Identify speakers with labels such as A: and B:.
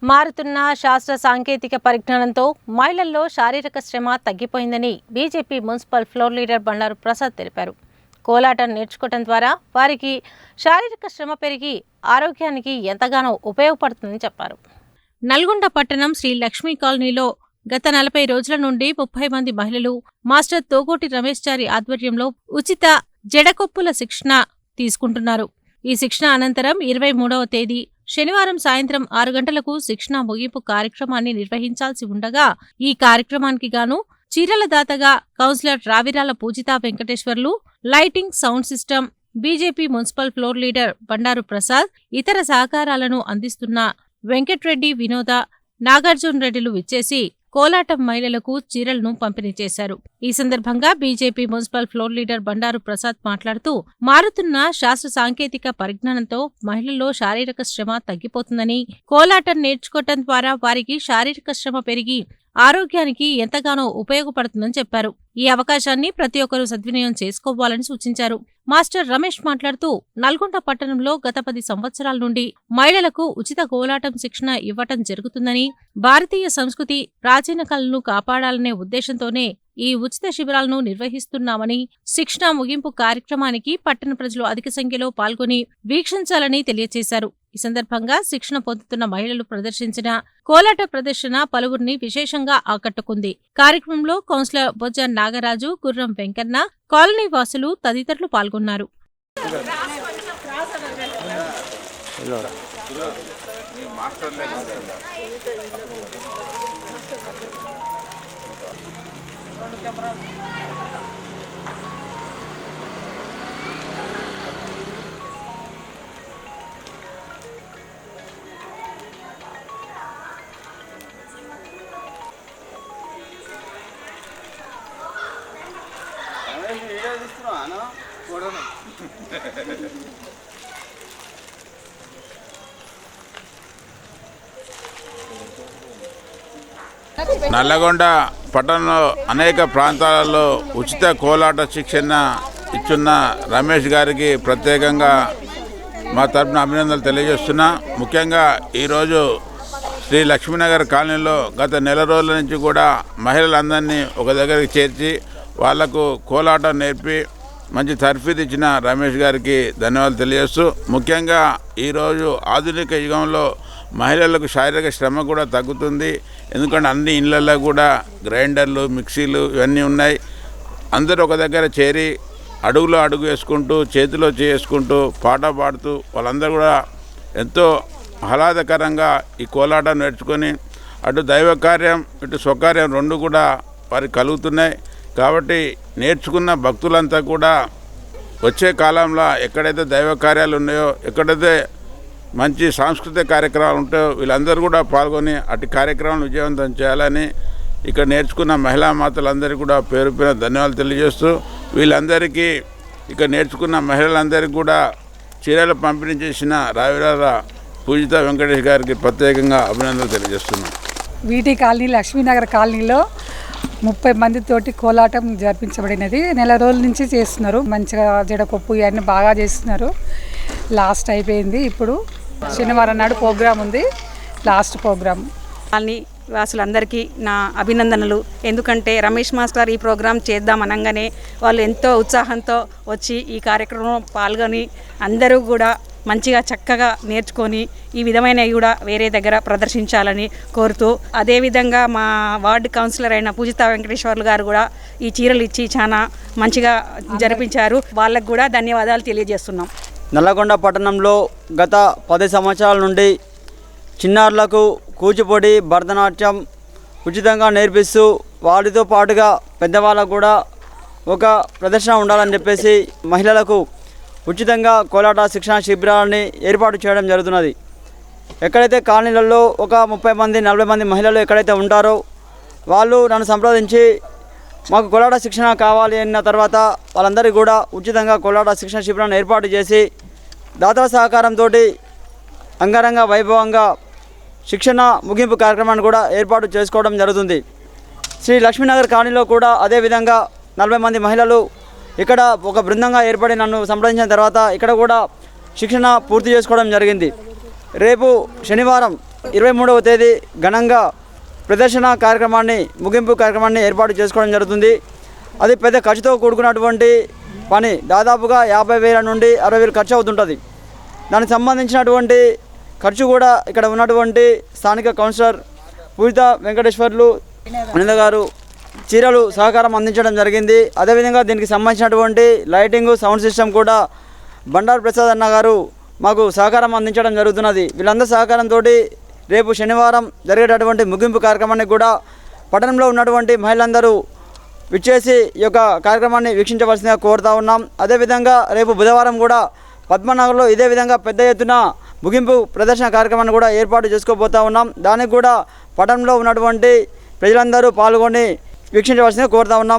A: మారుతున్న శాస్త్ర సాంకేతిక పరిజ్ఞానంతో మహిళల్లో శారీరక శ్రమ తగ్గిపోయిందని BJP municipal floor leader Bandaru Prasad తెలిపారు. కోలాటం నేర్చుకోవడం ద్వారా వారికి శారీరక శ్రమ పెరిగి ఆరోగ్యానికి ఎంతగానో ఉపయోగపడుతుందని చెప్పారు. నల్గొండ పట్టణం శ్రీ లక్ష్మీ కాలనీలో గత 40 రోజుల నుండి 30 మంది మహిళలు మాస్టర్ తోగోటి రమేష్ చారి ఆధ్వర్యంలో ఉచిత జడకొప్పుల శిక్షణ తీసుకుంటున్నారు. ఈ శిక్షణ అనంతరం 23వ తేదీ శనివారం సాయంత్రం 6 గంటలకు శిక్షణ ముగింపు కార్యక్రమాన్ని నిర్వహించాల్సి ఉండగా ఈ కార్యక్రమానికి గాను చీరల దాతగా councillor Ravirala Pujitha Venkateswarlu, lighting, sound system, BJP municipal floor leader Bandaru Prasad, ఇతర సహకారాలను అందిస్తున్న వెంకట్రెడ్డి, వినోద, నాగార్జున రెడ్డిలు విచ్చేసి కోలాటం మహిళలకు చీరలను పంపిణీ చేశారు. ఈ సందర్భంగా BJP municipal floor leader Bandaru Prasad మాట్లాడుతూ మారుతున్న శాస్త్ర సాంకేతిక పరిజ్ఞానంతో మహిళల్లో శారీరక శ్రమ తగ్గిపోతుందని, కోలాటం నేర్చుకోవటం ద్వారా వారికి శారీరక శ్రమ పెరిగి ఆరోగ్యానికి ఎంతగానో ఉపయోగపడుతుందని చెప్పారు. ఈ అవకాశాన్ని ప్రతి ఒక్కరూ సద్వినియోగం చేసుకోవాలని సూచించారు. మాస్టర్ రమేష్ మాట్లాడుతూ నల్గొండ పట్టణంలో గత 10 సంవత్సరాల నుండి మహిళలకు ఉచిత కోలాటం శిక్షణ ఇవ్వటం జరుగుతుందని, భారతీయ సంస్కృతి, ప్రాచీన కళలను కాపాడాలనే ఉద్దేశంతోనే ఈ ఉచిత శిబిరాలను నిర్వహిస్తున్నామని, శిక్షణ ముగింపు కార్యక్రమానికి పట్టణ ప్రజలు అధిక సంఖ్యలో పాల్గొని వీక్షించాలని తెలియజేశారు. ఈ సందర్భంగా శిక్షణ పొందుతున్న మహిళలు ప్రదర్శించిన కోలాట ప్రదర్శన పలువురిని విశేషంగా ఆకట్టుకుంది. కార్యక్రమంలో కౌన్సిలర్ బొజ్జ నాగరాజు, గుర్రం వెంకన్న, కాలనీ వాసులు తదితరులు పాల్గొన్నారు.
B: నల్లగొండ పట్టణంలో అనేక ప్రాంతాలలో ఉచిత కోలాట శిక్షణ ఇచ్చున్న రమేష్ గారికి ప్రత్యేకంగా మా తరపున అభినందనలు తెలియజేస్తున్నా. ముఖ్యంగా ఈరోజు శ్రీ లక్ష్మీనగర్ కాలనీలో గత నెల రోజుల నుంచి కూడా మహిళలందరినీ ఒక దగ్గరికి చేర్చి వాళ్లకు కోలాటం నేర్పి మంచి తర్ఫీదు ఇచ్చిన రమేష్ గారికి ధన్యవాదాలు తెలియజేస్తూ, ముఖ్యంగా ఈరోజు ఆధునిక యుగంలో మహిళలకు శారీరక శ్రమ కూడా తగ్గుతుంది. ఎందుకంటే అన్ని ఇళ్లలో కూడా గ్రైండర్లు, మిక్సీలు ఇవన్నీ ఉన్నాయి. అందరూ ఒక దగ్గర చేరి అడుగులో అడుగు వేసుకుంటూ, చేతిలో చేసుకుంటూ, పాట పాడుతూ వాళ్ళందరూ కూడా ఎంతో ఆహ్లాదకరంగా ఈ కోలాటం నేర్చుకొని అటు దైవ కార్యం, ఇటు స్వకార్యం రెండు కూడా వారికి కలుగుతున్నాయి. కాబట్టి నేర్చుకున్న భక్తులంతా కూడా వచ్చే కాలంలో ఎక్కడైతే దైవ కార్యాలు ఉన్నాయో, ఎక్కడైతే మంచి సాంస్కృతిక కార్యక్రమాలు ఉంటాయో వీళ్ళందరూ కూడా పాల్గొని అటు కార్యక్రమాలను విజయవంతం చేయాలని ఇక్కడ నేర్చుకున్న మహిళా మాతలందరికీ కూడా పేరు పేరు ధన్యవాదాలు తెలియజేస్తూ, వీళ్ళందరికీ ఇక్కడ నేర్చుకున్న మహిళలందరికీ కూడా చీరలు పంపిణీ చేసిన రావిరాల పూజిత వెంకటేష్ గారికి ప్రత్యేకంగా అభినందనలు తెలియజేస్తున్నాం.
C: వీటి కాలనీ, లక్ష్మీనగర్ కాలనీలో 30 మందితోటి కోలాటం జరిపించబడినది. నెల రోజుల నుంచి చేస్తున్నారు. మంచిగా జడకొప్పు ఇవన్నీ బాగా చేస్తున్నారు. లాస్ట్ అయిపోయింది. ఇప్పుడు శనివారం నాడు ప్రోగ్రాం ఉంది, లాస్ట్ ప్రోగ్రాం.
D: కాలనీ వాసులందరికీ నా అభినందనలు. ఎందుకంటే రమేష్ మాస్టర్ ఈ ప్రోగ్రాం చేద్దాం అనగానే వాళ్ళు ఎంతో ఉత్సాహంతో వచ్చి ఈ కార్యక్రమంలో పాల్గొని అందరూ కూడా మంచిగా చక్కగా నేర్చుకొని ఈ విధమైనవి కూడా వేరే దగ్గర ప్రదర్శించాలని కోరుతూ, అదేవిధంగా మా వార్డు కౌన్సిలర్ అయిన పూజితా వెంకటేశ్వర్లు గారు కూడా ఈ చీరలు ఇచ్చి చాలా మంచిగా జరిపించారు. వాళ్ళకు కూడా ధన్యవాదాలు తెలియజేస్తున్నాం.
E: నల్లగొండ పట్టణంలో గత 10 సంవత్సరాల నుండి చిన్నారులకు కూచిపూడి, భరతనాట్యం ఉచితంగా నేర్పిస్తూ వాటితో పాటుగా పెద్దవాళ్ళకు కూడా ఒక ప్రదర్శన ఉండాలని చెప్పేసి మహిళలకు ఉచితంగా కోలాట శిక్షణ శిబిరాలని ఏర్పాటు చేయడం జరుగుతున్నది. ఎక్కడైతే కాలనీలలో ఒక 30 మంది 40 మంది మహిళలు ఎక్కడైతే ఉంటారో వాళ్ళు నన్ను సంప్రదించి మాకు కోలాట శిక్షణ కావాలి అన్న తర్వాత వాళ్ళందరికీ కూడా ఉచితంగా కోలాట శిక్షణ శిబిరాన్ని ఏర్పాటు చేసి దాతల సహకారంతో అంగరంగ వైభవంగా శిక్షణ ముగింపు కార్యక్రమాన్ని కూడా ఏర్పాటు చేసుకోవడం జరుగుతుంది. శ్రీ లక్ష్మీనగర్ కాలనీలో కూడా అదేవిధంగా 40 మంది మహిళలు ఇక్కడ ఒక బృందంగా ఏర్పడి నన్ను సంప్రదించిన తర్వాత ఇక్కడ కూడా శిక్షణ పూర్తి చేసుకోవడం జరిగింది. రేపు శనివారం 23వ తేదీ ఘనంగా ప్రదర్శన కార్యక్రమాన్ని ముగింపు కార్యక్రమాన్ని ఏర్పాటు చేసుకోవడం జరుగుతుంది. అది పెద్ద ఖర్చుతో కూడుకున్నటువంటి పని. దాదాపుగా 50,000 నుండి 60,000 ఖర్చు అవుతుంటుంది. దానికి సంబంధించినటువంటి ఖర్చు కూడా ఇక్కడ ఉన్నటువంటి స్థానిక కౌన్సిలర్ పూజిత వెంకటేశ్వర్లు అనిత గారు చీరలు సహకారం అందించడం జరిగింది. అదేవిధంగా దీనికి సంబంధించినటువంటి లైటింగ్ సౌండ్ సిస్టమ్ కూడా బండారు ప్రసాద్ అన్న గారు మాకు సహకారం అందించడం జరుగుతున్నది. వీళ్ళందరి సహకారంతో రేపు శనివారం జరిగేటటువంటి ముగింపు కార్యక్రమాన్ని కూడా పట్టణంలో ఉన్నటువంటి మహిళలందరూ విచ్చేసి ఈ యొక్క కార్యక్రమాన్ని వీక్షించవలసిందిగా కోరుతా ఉన్నాం. అదేవిధంగా రేపు బుధవారం కూడా పద్మనగర్లో ఇదే విధంగా పెద్ద ఎత్తున ముగింపు ప్రదర్శన కార్యక్రమాన్ని కూడా ఏర్పాటు చేసుకోబోతా ఉన్నాం. దానికి కూడా పట్టణంలో ఉన్నటువంటి ప్రజలందరూ పాల్గొని వీక్షించవలసిందిగా కోరుతా ఉన్నాం.